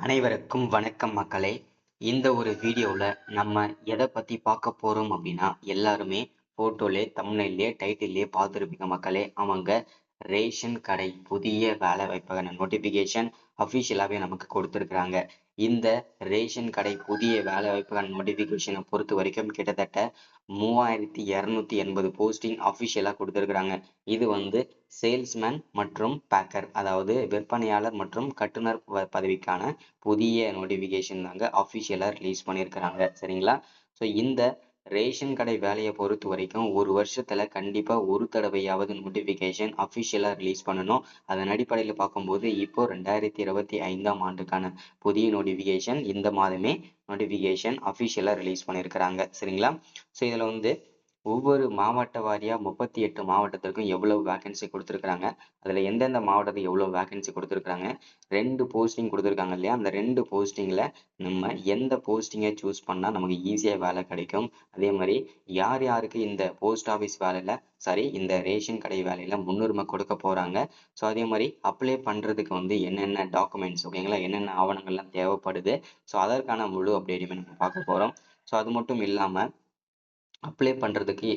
அனைவருக்கும் வணக்கம் மக்களே. இந்த ஒரு வீடியோவில் நம்ம எதை பற்றி பார்க்க போகிறோம் அப்படின்னா, எல்லாருமே ஃபோட்டோலே தம்ப்நெயிலே டைட்டில்லே பார்த்துருப்பீங்க மக்களே. அவங்க ரேஷன் கடை புதிய வேலை வாய்ப்புக்கான நோட்டிஃபிகேஷன் அஃபிஷியலாகவே நமக்கு கொடுத்துருக்குறாங்க. இந்த ரேஷன் கடை புதிய வேலை வாய்ப்புக்கான நோட்டிஃபிகேஷனை பொறுத்த வரைக்கும் கிட்டத்தட்ட 3280 போஸ்டிங் அஃபிஷியலாக கொடுத்துருக்குறாங்க. இது வந்து சேல்ஸ்மேன் மற்றும் பேக்கர், அதாவது விற்பனையாளர் மற்றும் கட்டுனர் பதவிக்கான புதிய நோட்டிஃபிகேஷன் தாங்க அஃபிஷியலாக ரிலீஸ் பண்ணியிருக்கிறாங்க. சரிங்களா? ஸோ இந்த ரேஷன் கடை வேலையை பொறுத்த வரைக்கும் ஒரு வருஷத்துல கண்டிப்பா ஒரு தடவையாவது நோட்டிஃபிகேஷன் அஃபிஷியலாக ரிலீஸ் பண்ணணும். அதன் அடிப்படையில் பார்க்கும்போது இப்போ 2025ஆம் ஆண்டுக்கான புதிய நோட்டிஃபிகேஷன் இந்த மாதமே நோட்டிஃபிகேஷன் அஃபிஷியலாக ரிலீஸ் பண்ணியிருக்கிறாங்க. சரிங்களா? ஸோ இதில் வந்து ஒவ்வொரு மாவட்ட வாரியா 38 மாவட்டத்திற்கும் எவ்வளவு வேகன்சி கொடுத்துருக்காங்க, அதுல எந்தெந்த மாவட்டத்துக்கு எவ்வளவு வேகன்சி கொடுத்துருக்காங்க, 2 போஸ்டிங் கொடுத்துருக்காங்க இல்லையா, அந்த 2 போஸ்டிங்ல நம்ம எந்த போஸ்டிங்கை சூஸ் பண்ணா நமக்கு ஈஸியா வேலை கிடைக்கும், அதே மாதிரி யார் யாருக்கு இந்த போஸ்ட் ஆஃபீஸ் வேலையில இந்த ரேஷன் கடை வேலையில முன்னுரிமை கொடுக்க போறாங்க, ஸோ அதே மாதிரி அப்ளை பண்றதுக்கு வந்து என்னென்ன டாக்குமெண்ட்ஸ், ஓகேங்களா, என்னென்ன ஆவணங்கள்லாம் தேவைப்படுது, ஸோ அதற்கான முழு அப்டேட்டுமே நம்ம பார்க்க போறோம். ஸோ அது மட்டும் இல்லாம அப்ளை பண்ணுறதுக்கு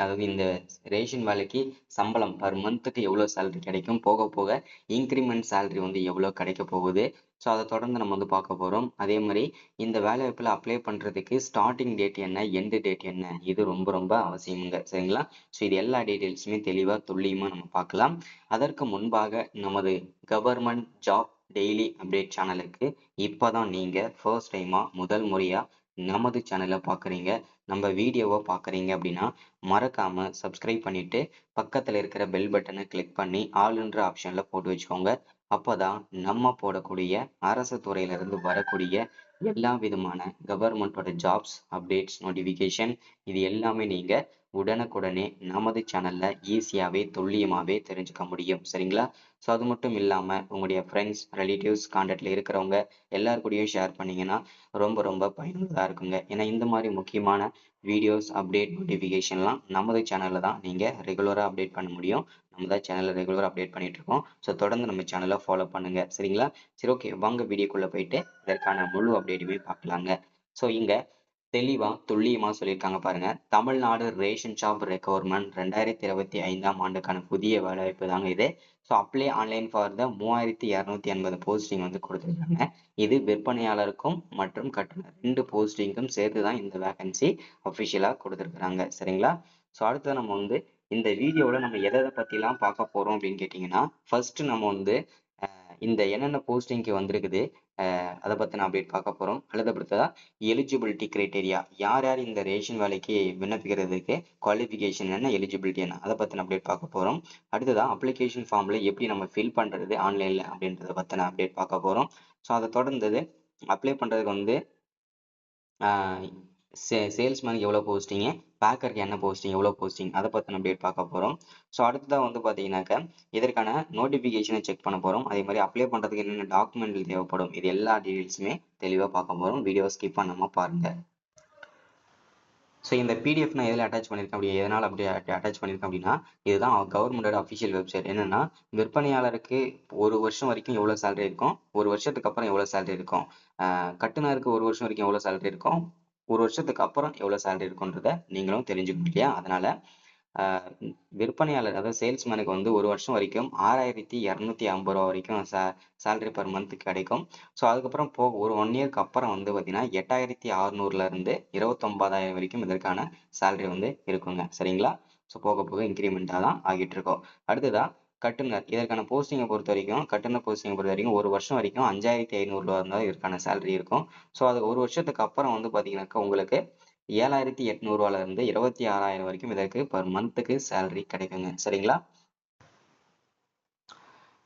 அதாவது இந்த ரேஷன் வேலைக்கு சம்பளம் பர் மந்த்துக்கு எவ்வளோ சேலரி கிடைக்கும், போக போக இன்க்ரிமெண்ட் சேலரி வந்து எவ்வளோ கிடைக்க போகுது, ஸோ அதை தொடர்ந்து நம்ம வந்து பார்க்க போகிறோம். அதே மாதிரி இந்த வேலைவாய்ப்பில் அப்ளை பண்ணுறதுக்கு ஸ்டார்டிங் டேட் என்ன, எண்டு டேட் என்ன, இது ரொம்ப ரொம்ப அவசியமுங்க. சரிங்களா? ஸோ இது எல்லா டீட்டெயில்ஸுமே தெளிவாக துல்லியமாக நம்ம பார்க்கலாம். அதற்கு முன்பாக நமது கவர்மெண்ட் ஜாப் டெய்லி அப்டேட் சேனலுக்கு இப்போ தான் நீங்கள் ஃபர்ஸ்ட் டைமாக முதல் முறையாக நமது சேனலை பார்க்குறீங்க, நம்ம வீடியோவை பார்க்குறீங்க அப்படின்னா மறக்காம சப்ஸ்கிரைப் பண்ணிட்டு பக்கத்தில் இருக்கிற பெல் பட்டனை கிளிக் பண்ணி ஆல்ன்ற ஆப்ஷனில் போட்டு வச்சுக்கோங்க. அப்போதான் நம்ம போடக்கூடிய அரசு துறையிலிருந்து வரக்கூடிய எல்லா விதமான கவர்மெண்டோட ஜாப்ஸ் அப்டேட்ஸ் நோட்டிஃபிகேஷன் இது எல்லாமே நீங்கள் உடனுக்குடனே நமது சேனலில் ஈஸியாகவே துல்லியமாகவே தெரிஞ்சுக்க முடியும். சரிங்களா? ஸோ அது மட்டும் இல்லாமல் உங்களுடைய ஃப்ரெண்ட்ஸ், ரிலேட்டிவ்ஸ், கான்டாக்டில் இருக்கிறவங்க எல்லாருக்கூடையும் ஷேர் பண்ணிங்கன்னா ரொம்ப ரொம்ப பயனுள்ளதாக இருக்குங்க. ஏன்னா இந்த மாதிரி முக்கியமான வீடியோஸ் அப்டேட் நோட்டிஃபிகேஷன்லாம் நமது சேனலில் தான் நீங்கள் ரெகுலராக அப்டேட் பண்ண முடியும். நம்ம தான் சேனலில் ரெகுலராக அப்டேட் பண்ணிட்டு இருக்கோம். ஸோ தொடர்ந்து நம்ம சேனலை ஃபாலோ பண்ணுங்க. சரிங்களா? சரி, ஓகே, வாங்க வீடியோக்குள்ளே போயிட்டு இதற்கான முழு அப்டேட்டுமே பார்க்கலாங்க. ஸோ இங்கே தெளிவாக துல்லியமாக சொல்லியிருக்காங்க பாருங்க. தமிழ்நாடு ரேஷன் ஷாப் ரெக்வயர்மெண்ட் 2025ஆம் ஆண்டுக்கான புதிய வேலைவாய்ப்பு தாங்க இது. So apply online for the 3280 posting வந்து கொடுத்துருக்காங்க. இது விற்பனையாளருக்கும் மற்றும் கட்டுனர் 2 போஸ்டிங்கும் சேர்த்து தான் இந்த வேகன்சி அஃபிஷியலாக கொடுத்துருக்குறாங்க. சரிங்களா? ஸோ அடுத்தது நம்ம வந்து இந்த வீடியோவில் நம்ம எதை பற்றிலாம் பார்க்க போகிறோம் அப்படின்னு கேட்டிங்கன்னா, ஃபர்ஸ்ட் நம்ம வந்து இந்த என்னென்ன போஸ்டிங்க்கு வந்திருக்குது அதை பற்றின அப்டேட் பார்க்க போகிறோம். அடுத்தபடுத்ததா எலிஜிபிலிட்டி கிரைட்டீரியா, யார் யார் இந்த ரேஷன் வேலைக்கு விண்ணப்பிக்கிறதுக்கு குவாலிஃபிகேஷன் என்ன, எலிஜிபிலிட்டி என்ன, அதை பற்றின அப்டேட் பார்க்க போகிறோம். அடுத்ததான் அப்ளிகேஷன் ஃபார்மில் எப்படி நம்ம ஃபில் பண்ணுறது ஆன்லைனில் அப்படின்றத பற்றின அப்டேட் பார்க்க போகிறோம். ஸோ அதை தொடர்ந்தது அப்ளை பண்ணுறதுக்கு வந்து சேல்ஸ்மேனுக்கு எவ்வளோ போஸ்டிங்கு, பேக்கருக்கு என்ன போஸ்டிங், எவ்வளோ போஸ்டிங், அதை பற்றின அப்டேட் பார்க்க போகிறோம். ஸோ அடுத்ததாக வந்து பார்த்தீங்கன்னாக்கா இதற்கான நோட்டிஃபிகேஷனை செக் பண்ண போகிறோம். அதே மாதிரி அப்ளை பண்ணுறதுக்கு என்னென்ன டாக்குமெண்ட் தேவைப்படும், இது எல்லா டீட்டெயில்ஸுமே தெளிவாக பார்க்க போகிறோம். வீடியோ ஸ்கிப் பண்ணாமல் பாருங்கள். ஸோ இந்த பிடிஎஃப் நான் எதில் அட்டாச் பண்ணியிருக்கேன், அப்படி எதனால் அப்படி அட்டாச் பண்ணியிருக்கேன் அப்படின்னா, இதுதான் கவர்மெண்டோட அஃபிஷியல் வெப்சைட். என்னென்னா, விற்பனையாளருக்கு ஒரு வருஷம் வரைக்கும் எவ்வளோ சேலரி இருக்கும், ஒரு வருஷத்துக்கு அப்புறம் எவ்வளோ சேலரி இருக்கும், கட்டுனருக்கு ஒரு வருஷம் வரைக்கும் எவ்வளோ சேலரி இருக்கும், ஒரு வருஷத்துக்கு அப்புறம் எவ்வளோ சேலரி இருக்குன்றத நீங்களும் தெரிஞ்சுக்கணும் இல்லையா? அதனால விற்பனையாளர், அதாவது சேல்ஸ்மேனுக்கு வந்து ஒரு வருஷம் வரைக்கும் 6250 ரூபா வரைக்கும் சேலரி பர் மந்த் கிடைக்கும். ஸோ அதுக்கப்புறம் ஒரு 1 இயர்க்கு அப்புறம் வந்து பார்த்தீங்கன்னா 8600 இருந்து 29000 வரைக்கும் இதற்கான சேலரி வந்து இருக்குங்க. சரிங்களா? ஸோ போக போக இன்க்ரிமெண்ட்டாக தான் ஆகிட்டு இருக்கோம். அடுத்ததா கட்டுனர், இதற்கான போஸ்டிங்கை பொறுத்த வரைக்கும், கட்டுனர் போஸ்டிங்கை பொறுத்த வரைக்கும் ஒரு வருஷம் வரைக்கும் 5500 ரூபா இருந்தால் இதற்கான சேலரி இருக்கும். ஸோ அது ஒரு வருஷத்துக்கு அப்புறம் வந்து பார்த்தீங்கன்னாக்கா உங்களுக்கு 7800 ரூபாயில இருந்து 26000 வரைக்கும் இதற்கு பர் மந்த்துக்கு சேலரி கிடைக்குங்க. சரிங்களா?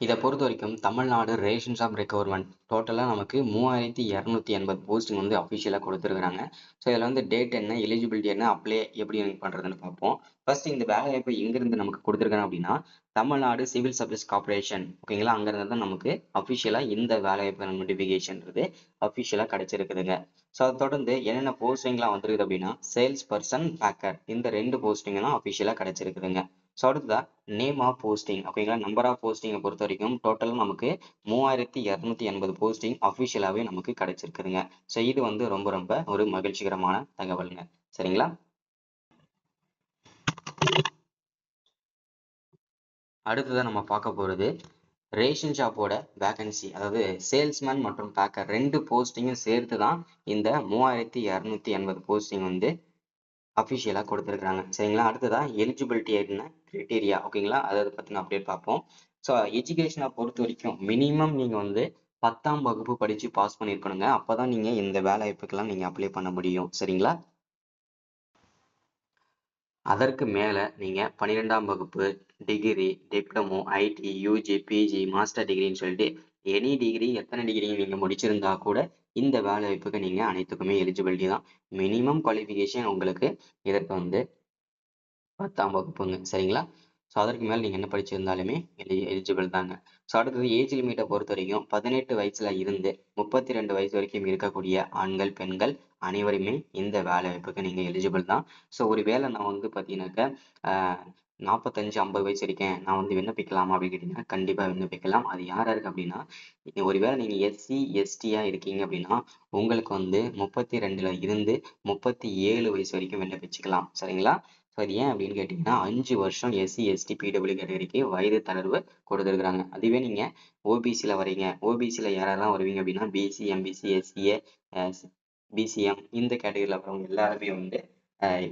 இதை பொறுத்த வரைக்கும் தமிழ்நாடு ரேஷன் ஷாப் ரெக்வயர்மெண்ட் டோட்டலாக நமக்கு 3280 போஸ்டிங் வந்து அஃபிஷியலாக கொடுத்துருக்காங்க. ஸோ இதில் வந்து டேட் என்ன, எலிஜிபிலிட்டி என்ன, அப்ளை எப்படி பண்ணுறதுன்னு பார்ப்போம். ஃபர்ஸ்ட் இந்த வேலைவாய்ப்பு எங்கிருந்து நமக்கு கொடுத்துருக்காங்க அப்படின்னா, தமிழ்நாடு சிவில் சர்வீஸ் கார்பரேஷன், ஓகேங்களா, அங்கிருந்து தான் நமக்கு அஃபிஷியலாக இந்த வேலைவாய்ப்பு நோட்டிஃபிகேஷன்றது அஃபிஷியலாக கிடைச்சிருக்குதுங்க. ஸோ அதை தொடர்ந்து என்னென்ன போஸ்டிங்லாம் வந்துருக்குது அப்படின்னா, சேல்ஸ் பர்சன், பேக்கர், இந்த 2 போஸ்டிங் தான் அஃபிஷியலாக கிடைச்சிருக்குதுங்க. ஸோ அடுத்ததா நேம் ஆஃப் போஸ்டிங் ஓகேங்களா. நம்பர் ஆஃப் போஸ்டிங்கை பொறுத்த வரைக்கும் டோட்டலாக நமக்கு 3280 போஸ்டிங் அஃபிஷியலாகவே நமக்கு கிடைச்சிருக்குதுங்க. ஸோ இது வந்து ரொம்ப ரொம்ப ஒரு மகிழ்ச்சிகரமான தகவலுங்க. சரிங்களா. அடுத்ததான் நம்ம பார்க்க போகிறது ரேஷன் ஷாப்போட வேகன்சி, அதாவது சேல்ஸ்மேன் மற்றும் பேக்கர் 2 போஸ்டிங்கும் சேர்த்து தான் இந்த 3280 போஸ்டிங் வந்து அஃபிஷியலாக கொடுத்துருக்காங்க. சரிங்களா. அடுத்ததா எலிஜிபிலிட்டி என்ன கிரைட்டீரியா ஓகேங்களா, அதை பற்றின அப்டேட் பார்ப்போம். ஸோ எஜுகேஷனை பொறுத்த வரைக்கும் மினிமம் நீங்கள் வந்து 10ஆம் வகுப்பு படித்து பாஸ் பண்ணியிருக்கணுங்க. அப்போ தான் நீங்கள் இந்த வேலை வாய்ப்புக்கெல்லாம் நீங்கள் அப்ளை பண்ண முடியும். சரிங்களா. அதற்கு மேலே நீங்கள் 12ஆம் வகுப்பு, degree, diploma, IT, UG, PG, master டிகிரின்னு சொல்லிட்டு எனி டிகிரி, எத்தனை டிகிரி நீங்கள் முடிச்சிருந்தா கூட இந்த வேலை வாய்ப்புக்கு நீங்கள் அனைத்துக்குமே எலிஜிபிலிட்டி தான். மினிமம் குவாலிஃபிகேஷன் உங்களுக்கு இதற்கு வந்து 10ஆம் வகுப்புங்க. சரிங்களா. ஸோ அதற்கு மேலே நீங்கள் என்ன படிச்சிருந்தாலுமே எலிஜிபிள் தாங்க. ஸோ அடுத்தது ஏஜ் லிமிட்டை பொறுத்த வரைக்கும் 18 வயசுல இருந்து 32 வயசு வரைக்கும் இருக்கக்கூடிய ஆண்கள், பெண்கள் அனைவருமே இந்த வேலை வாய்ப்புக்கு நீங்கள் எலிஜிபிள் தான். ஸோ ஒரு வேளை நான் வந்து பார்த்தீங்கன்னாக்கா 45-50 வயசு இருக்கேன், நான் வந்து விண்ணப்பிக்கலாமா அப்படின்னு கேட்டிங்கன்னா கண்டிப்பாக விண்ணப்பிக்கலாம். அது யார் யாருக்கு அப்படின்னா, ஒருவேளை நீங்கள் எஸ்சி எஸ்டியாக இருக்கீங்க அப்படின்னா உங்களுக்கு வந்து 32ல இருந்து 37 வயசு வரைக்கும் விண்ணப்பிச்சுக்கலாம். சரிங்களா. ஸோ அது ஏன் அப்படின்னு கேட்டிங்கன்னா 5 வருஷம் எஸ்சி எஸ்டி பிடபிள்யூ கேட்டகரிக்கு வயது தளர்வு கொடுத்துருக்குறாங்க. அதுவே நீங்கள் ஓபிசியில் வரீங்க, ஓபிசியில் யாரெல்லாம் வருவீங்க அப்படின்னா பிசி, எம்பிசி, எஸ்சிஏ, பிசிஎம் இந்த கேட்டகரியில் வரவங்க எல்லாருமே வந்து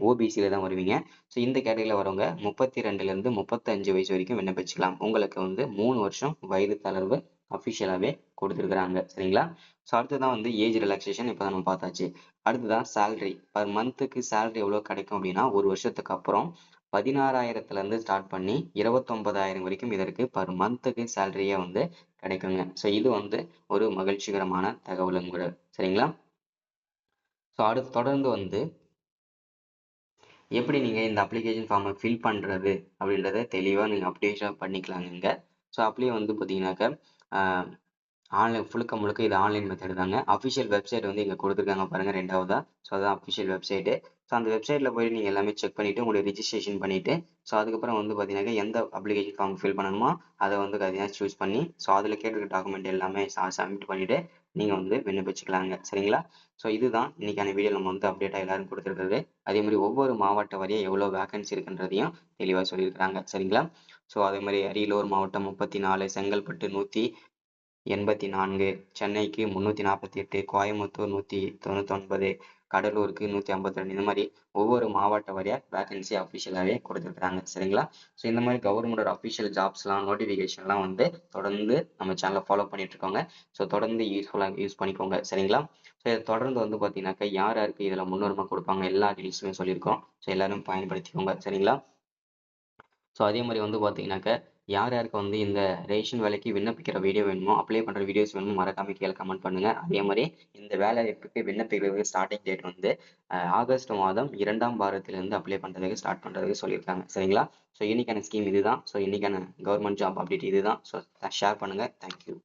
ஓபிசியில் தான் வருவீங்க. ஸோ இந்த கேட்டகரியில் வரவங்க 32லேருந்து 35 வயசு வரைக்கும் விண்ணப்பிச்சுக்கலாம். உங்களுக்கு வந்து 3 வருஷம் வயது தளர்வு அஃபிஷியலாகவே கொடுத்துருக்குறாங்க. சரிங்களா. ஸோ அடுத்ததான் வந்து ஏஜ் ரிலாக்ஸேஷன் இப்போ தான் நம்ம பார்த்தாச்சு. அடுத்ததான் சேலரி பர் மந்த்துக்கு சேலரி எவ்வளோ கிடைக்கும் அப்படின்னா ஒரு வருஷத்துக்கு அப்புறம் 16,000லேருந்து ஸ்டார்ட் பண்ணி 29,000 வரைக்கும் இதற்கு பர் மந்த்துக்கு சேலரியாக வந்து கிடைக்குங்க. ஸோ இது வந்து ஒரு மகிழ்ச்சிகரமான தகவலும் கூட. சரிங்களா. ஸோ அடுத்து தொடர்ந்து வந்து எப்படி நீங்கள் இந்த அப்ளிகேஷன் ஃபார்மை ஃபில் பண்ணுறது அப்படின்றத தெளிவாக நீங்கள் அப்டேஷன் பண்ணிக்கலாங்க இங்கே. ஸோ அப்படியே வந்து பார்த்தீங்கன்னாக்கா ஆன்லைன் முழுக்க இது ஆன்லைன் மெத்தட் தாங்க. அஃபிஷியல் வெப்சைட் வந்து இங்கே கொடுத்துருக்காங்க பாருங்கள் ரெண்டாவதா. ஸோ அதான் அஃபிஷியல் வெப்சைட்டு. ஸோ அந்த வெப்சைட்டில் போய்ட்டு நீங்கள் எல்லாமே செக் பண்ணிவிட்டு உங்களுக்கு ரிஜிஸ்ட்ரேஷன் பண்ணிவிட்டு ஸோ அதுக்கப்புறம் வந்து பார்த்தீங்கன்னாக்கா எந்த அப்ளிகேஷன் ஃபார்ம் ஃபில் பண்ணணுமோ அதை வந்து பார்த்தீங்கன்னா சூஸ் பண்ணி ஸோ அதில் கேட்டிருக்க டாக்குமெண்ட் எல்லாமே சப்மிட் பண்ணிவிட்டு நீங்கள் வந்து விண்ணப்பிச்சுக்கலாங்க. சரிங்களா. ஸோ இதுதான் இன்னைக்கான வீடியோ நம்ம வந்து அப்டேட்டாக எல்லாரும் கொடுத்துருக்குறது. அதே மாதிரி ஒவ்வொரு மாவட்ட வரையும் எவ்வளோ வேகன்சி இருக்குன்றதையும் தெளிவாக சொல்லியிருக்கிறாங்க. சரிங்களா. ஸோ அதே மாதிரி அரியலூர் மாவட்டம் 34, செங்கல்பட்டு 184, சென்னைக்கு 348, கோயம்புத்தூர் 199, கடலூருக்கு 152, இந்த மாதிரி ஒவ்வொரு மாவட்ட வாரியாக வேகன்சி அஃபிஷியலாகவே கொடுத்துருக்குறாங்க. சரிங்களா. ஸோ இந்த மாதிரி கவர்மெண்டோட அஃபிஷியல் ஜாப்ஸ்லாம் நோட்டிஃபிகேஷன்லாம் வந்து தொடர்ந்து நம்ம சேனலை ஃபாலோ பண்ணிட்டு இருக்கோங்க. ஸோ தொடர்ந்து யூஸ்ஃபுல்லாக யூஸ் பண்ணிக்கோங்க. சரிங்களா. ஸோ இதை தொடர்ந்து வந்து பார்த்தீங்கன்னாக்கா யார் யாருக்கு இதில் முன்னுரிமை கொடுப்பாங்க எல்லா டீல்ஸுமே சொல்லியிருக்கோம். ஸோ எல்லாரும் பயன்படுத்திக்கோங்க. சரிங்களா. ஸோ அதே மாதிரி வந்து பார்த்தீங்கன்னாக்கா யார் யாருக்கு வந்து இந்த ரேஷன் வேலைக்கு விண்ணப்பிக்கிற வீடியோ வேணுமோ, அப்ளை பண்ணுற வீடியோஸ் வேணுமோ மறக்காம கீழே கமெண்ட் பண்ணுங்க. அதே மாதிரி இந்த வேலை வாய்ப்புக்கு விண்ணப்பிக்கிறதுக்கு ஸ்டார்டிங் டேட் வந்து ஆகஸ்ட் மாதம் 2ஆம் வாரத்திலிருந்து அப்ளை பண்ணுறதுக்கு ஸ்டார்ட் பண்ணுறதுக்கு சொல்லியிருக்காங்க. சரிங்களா. ஸோ இன்னைக்கான ஸ்கீம் இதுதான். ஸோ இன்னைக்கான கவர்மெண்ட் ஜாப் அப்டேட் இதுதான். ஸோ ஷேர் பண்ணுங்க. தேங்க்யூ.